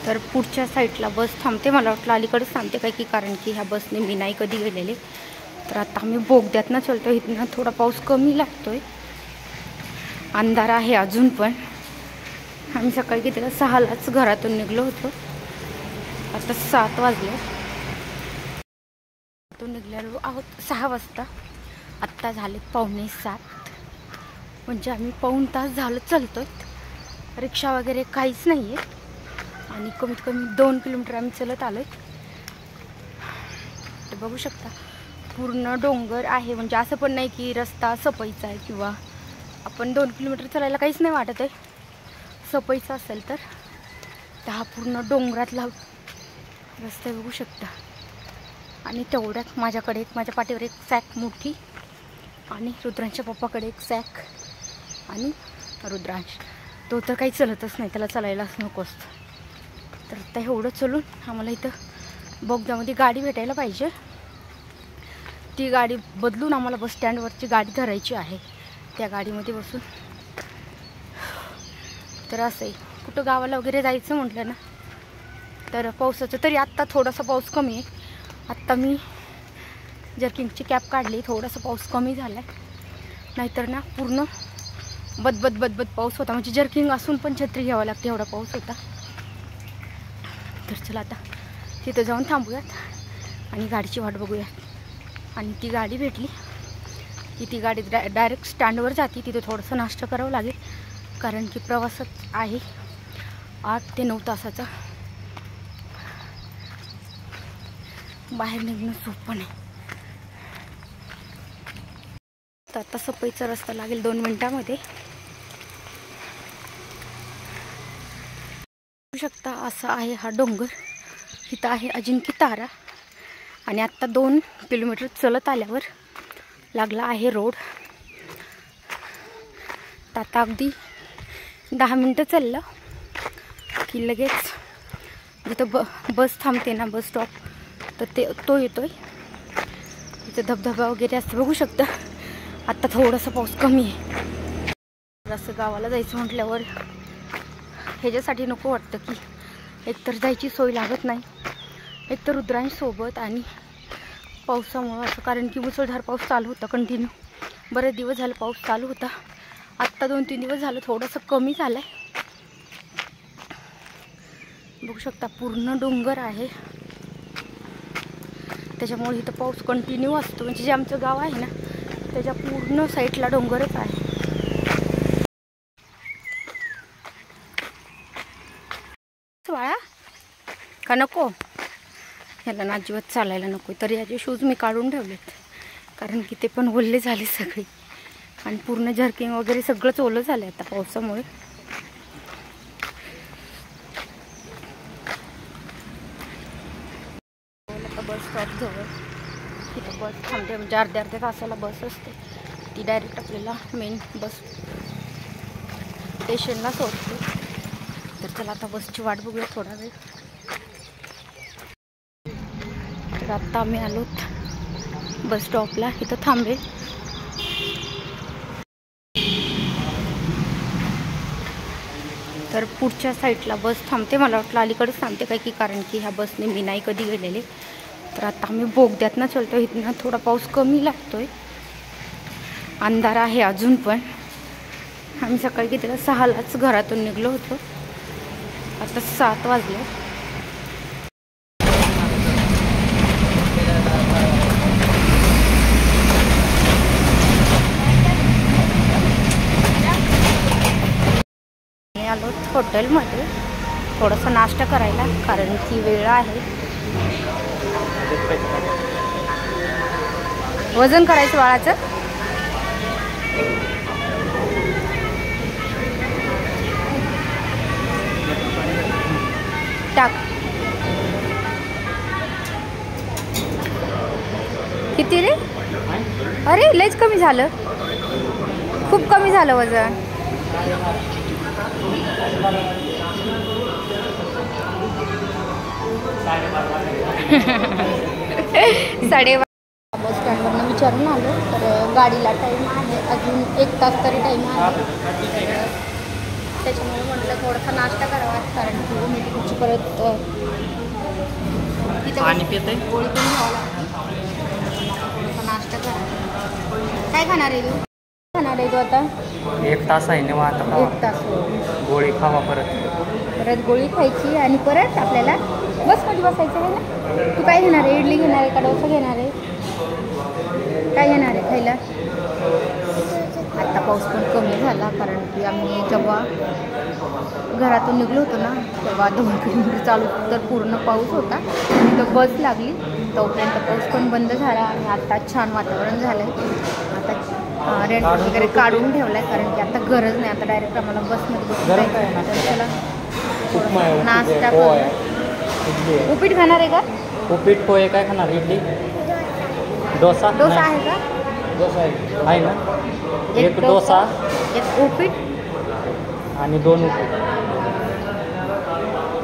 तर पुढच्या साईडला बस थांबते, मला वाटलं अलीकडेच थांबते काय की, कारण की ह्या बसने मी नाही कधी गेलेले. तर आता आम्ही बोगद्यातनं चलतो. इथनं थोडा पाऊस कमी लागतोय, अंधार आहे अजून पण. आम्ही सकाळी कितीला 6लाच घरातून निघलो होतो, आता 7 वाजले. तो निघलेलो आहोत 6 वाजता, आत्ता झाले 6:45. म्हणजे आम्ही पाऊण तास झालं चलतोय. रिक्षा वगैरे काहीच नाही आहे आणि कमीत कमी 2 किलोमीटर आम्ही चलत आलो आहे. तर बघू शकता पूर्ण डोंगर आहे, म्हणजे असं पण नाही की रस्ता सपाईचा आहे किंवा आपण 2 किलोमीटर चालायला काहीच नाही वाटत आहे. सपाईचा असेल तर हा पूर्ण डोंगरातला रस्ता बघू शकता. आणि तेवढ्यात माझ्याकडे माझ्या पाठीवर एक सॅक मोठी आणि रुद्रांच्या पप्पाकडे एक सॅक. आणि रुद्रांश तो तर काही चलतच नाही, त्याला चालायलाच नको असतं. तर आता एवढं चलून आम्हाला इथं बोगद्यामध्ये गाडी भेटायला पाहिजे. ती गाडी बदलून आम्हाला बस स्टँडवरची गाडी धरायची आहे, त्या गाडीमध्ये बसून. तर असंही कुठं गावाला वगैरे जायचं म्हटलं ना तर पावसाचं, तरी आत्ता थोडासा पाऊस कमी आहे. आत्ता मी जर्किंगची कॅप काढली, थोडासा पाऊस कमी झाला आहे. नाहीतर ना पूर्ण बदबद पाऊस होता, म्हणजे जर्किंग असून पण छत्री घ्यावं लागते एवढा पाऊस होता. तर चला आता तिथं जाऊन थांबूयात आणि गाडीची वाट बघूयात. आणि ती गाडी भेटली की ती गाडी डायरेक्ट स्टँडवर जाते. तिथे थोडंसं नाश्ता करावं लागेल, कारण की प्रवासात आहे 8 ते 9 तासाचा. बाहेर निघणं सोपं नाही. तर आता सफाईचा रस्ता लागेल 2 मिनिटांमध्ये. बघू शकता असा आहे हा डोंगर. इथं आहे अजिंक्यतारा आणि आत्ता 2 किलोमीटर चलत आल्यावर लागला आहे रोड. तर आता अगदी 10 मिनटं चाललं की लगेच जिथं बस थांबते ना, बस स्टॉप, तर तो येतोय. इथं धबधबा वगैरे असं बघू शकता. आत्ता थोडासा पाऊस कमी आहे. असं गावाला जायचं म्हटल्यावर ह्याच्यासाठी नको वाटतं की एकतर जायची सोय लागत नाही, एकतर रुद्रांसोबत आणि पावसामुळं असं, कारण की मुसळधार पाऊस चालू होता कंटिन्यू. बरेच दिवस झाले पाऊस चालू होता, आत्ता 2-3 दिवस झालं थोडंसं कमी झालं आहे. बघू शकता पूर्ण डोंगर आहे, त्याच्यामुळे इथं पाऊस कंटिन्यू असतो. म्हणजे जे आमचं गाव आहे ना त्याच्या पूर्ण साईडला डोंगरच आहे. बाळा का नको, ह्याला ना अजिबात चालायला नको. तर याचे शूज मी काढून ठेवलेत, कारण की ते पण ओले झाले सगळे आणि पूर्ण जर्किंग वगैरे सगळंच ओलं झालं आता पावसामुळे. बस स्टॉप जवळ तिथं बस थांबते, म्हणजे अर्ध्या तासाला बस असते. ती डायरेक्ट आपल्याला मेन बस स्टेशनला सोडते. तर चला आता बसची वाट बघूया थोडा वेळ. तर आत्ता आम्ही आलोत बस स्टॉपला, इथं थांबेल. तर पुढच्या साईडला बस थांबते, मला वाटलं अलीकडेच थांबते काय की, कारण की ह्या बसने मी नाही कधी गेलेले. तर आता आम्ही बोगद्यातनं चलतो. इथनं थोडा पाऊस कमी लागतोय, अंधार आहे अजून पण. आम्ही सकाळी कितीला 6लाच घरातून निघलो होतो, आता 7 वाजले. मी आलो हॉटेलमध्ये थोडासा नाश्ता करायला, कारण की वेळ आहे. वजन करायचं बाळाचं. टाक. किती रे? अरे लयच कमी झालं, खूप कमी झालं वजन. साडे बस स्टँडवरनं विचारून आलो, तर गाडीला टाईम आहे अजून 1 तास तरी टाईम आहे. त्याच्यामुळे म्हटलं थोडासा नाश्ता करावा, कारण की मी तुमची परत पाणी पिते गोळी पण घ्यावं लागतं. थोडासा नाश्ता करा. काय खाणार आहे तू? खाणार आहे तू आता? 1 तास आहे निवांत. 1 तास गोळी खावा, परत गोळी खायची आणि परत आपल्याला बसमध्ये बसायचं आहे ना. तू काय घेणार आहे? इडली घेणार आहे का डोसा घेणार आहे? काय घेणार आहे खायला? आत्ता पाऊस पण कमी झाला, कारण की आम्ही जेव्हा घरातून निघलो होतो ना तेव्हा 2 किलोमीटर चालू तर पूर्ण पाऊस होता. तिथं बस लागली तोपर्यंत पाऊस पण बंद झाला आणि आत्ता छान वातावरण झालं आहे. आता रेंट वगैरे काढून ठेवला आहे, कारण की आता गरज नाही. आता डायरेक्ट आम्हाला बसमध्ये बसून चला नाश्ता करू. उपीट खाणार आहे का? उपीट पोहे काय खाणार? इडली डोसा आहे का? डोसा आहे ना. 1 डोसा, 1 उपीट आणि 2 उपीट.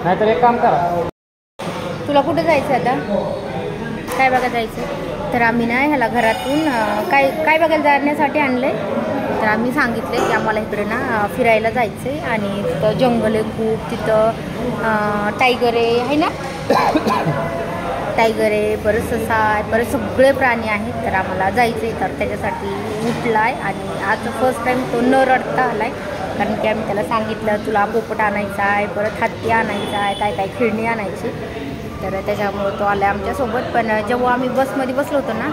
नाहीतर एक काम करा, तुला कुठं जायचं आता? काय बघा जायचं? तर आम्ही ना ह्याला घरातून काय बघायला जाण्यासाठी आणलं आहे. तर आम्ही सांगितले की आम्हाला इकडे ना फिरायला जायचं आहे आणि तिथं जंगल आहे खूप, तिथं टायगर आहे ना, टायगर आहे, परत ससा आहे, परत सगळे प्राणी आहेत. तर आम्हाला जायचं आहे, तर त्याच्यासाठी उठला आहे. आणि आज फर्स्ट टाईम तो न रडता आला आहे, कारण की आम्ही त्याला सांगितलं तुला पोपट आणायचा आहे, परत हत्ती आणायचा आहे, काय खेळणी आणायची. तर त्याच्यामुळं तो आला आहे आमच्यासोबत. पण जेव्हा आम्ही बसमध्ये बसलो होतो ना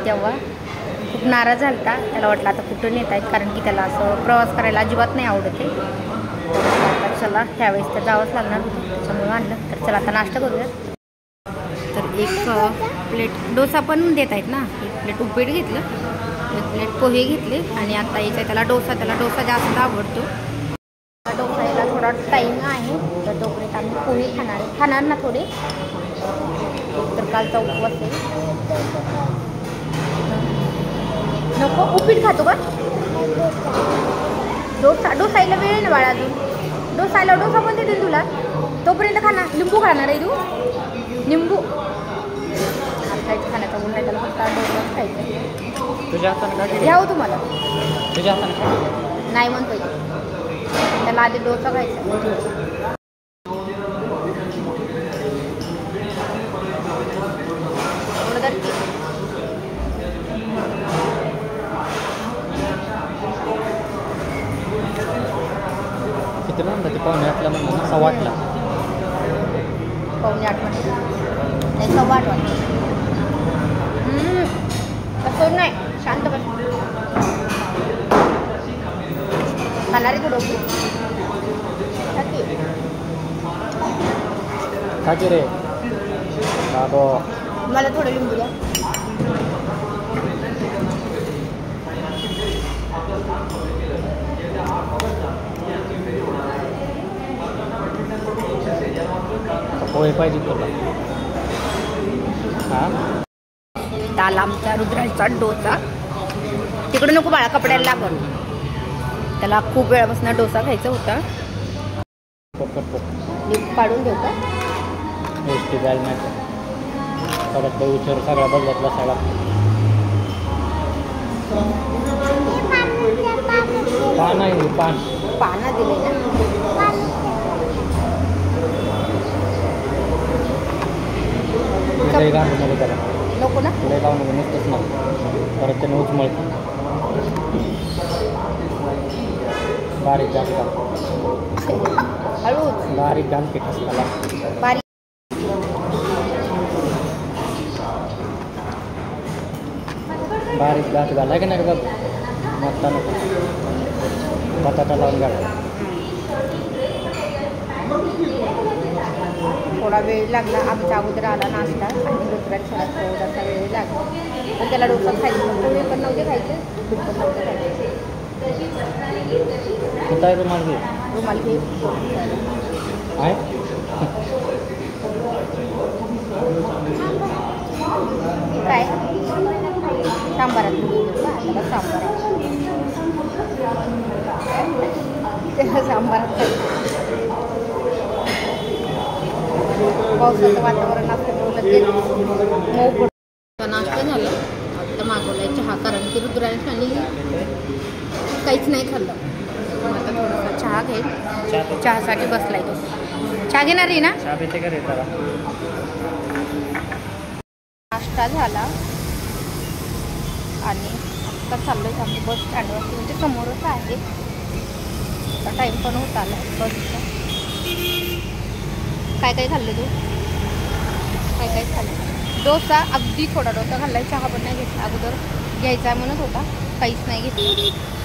तेव्हा खूप नाराज झाला होता. त्याला वाटलं आता कुठं नेत आहेत, कारण की त्याला असं प्रवास करायला अजिबात नाही आवडत आहे. तर चला ह्यावेळेस तर जावंच लागणार होतं, त्याच्यामुळे आणलं. तर चला आता नाश्ता करूया. तर 1 प्लेट डोसा पण देत आहेत ना. 1 प्लेट उपीट घेतलं, 1 प्लेट पोहे घेतले आणि आता यायचं आहे त्याला डोसा जास्त आवडतो. डोसा यायला थोडा टाईम आहे, तर तोपर्यंत आम्ही पोहे खाणार ना थोडे. तर कालचा उपवास आहे. नको उपीट खातो का? डोसा यायला वेळ आहे ना बाळा अजून. डोसा पण देतील तुला, तोपर्यंत खा ना. लिंबू खाणार आहे तू? लिंबू खायचं, खाण्याचा गुण नाही त्याला, फक्त डोसाच खायचं. तुझ्या हाताने घ्यावं तुम्हाला? तुझ्या हाताने नाही म्हणतोय त्याला, आधी डोसा खायचा. कितीला म्हणतात ते? 7:45 म्हणलं ना, 7:15. 7:45 नाही, 7:15 वाजता. असं नाही, शांत बस. खाणार आहे थोडं खाची रे बाबो. मला थोडं लिंबू द्या. पोहे पाहिजे तुला? हां, त्याला आमच्या रुद्राचा डोसा. तिकडे नको बाळा, कपड्याला लागल. त्याला खूप वेळापासून डोसा खायचा होता. काढून देऊ का? एसटी जायला नाही, परत उचर सगळा बदलत बसायला. पान आहे, पाना दिले ना. लई घालू नको त्याला, नको ना, लई लावू नको, नुसतंच ना, परत त्याने उचमळतं. बारीक जास्त हळूच बारीक घालते कसला बारीक. बारीक घात घाला की नाही बघ, मत्ता नको, बटाटा लावून घाला. थोडा वेळ लागला, आमच्या अगोदर आला नाश्ता आणि दुसऱ्या थोडासा वेळ लागला. पण त्याला डोसा खायचं, पोहे पण नव्हते खायचे, दूध पण नव्हते खायचे. कुठं आहे रुमाल घे? रुमाल घे आहे काय सांबारात त्याला सांबारात पावसाचं वातावरण असल्यामुळे मऊ पडतो. नाश्ता झाला, आता मागवलाय चहा, कारण की रुद्रांश आणि काहीच नाही खाल्लं. आता थोडासा चहा चहा घेईल. चहा चहासाठी बसलाय तो. चहा घेणार आहे ना? चहा पिते का रे त्याला? नाश्ता झाला आणि आता चाललोय आम्ही बस स्टँडवरती, म्हणजे समोरच आहे. आता टाईम पण होत आला बसचा. काय काय खाल्लं तू? काय काय खाल्लं? डोसा, अगदी थोडा डोसा खाल्लाय. चहा पण नाही घेतला. अगोदर घ्यायचा म्हणत होता, काहीच नाही घेतलं.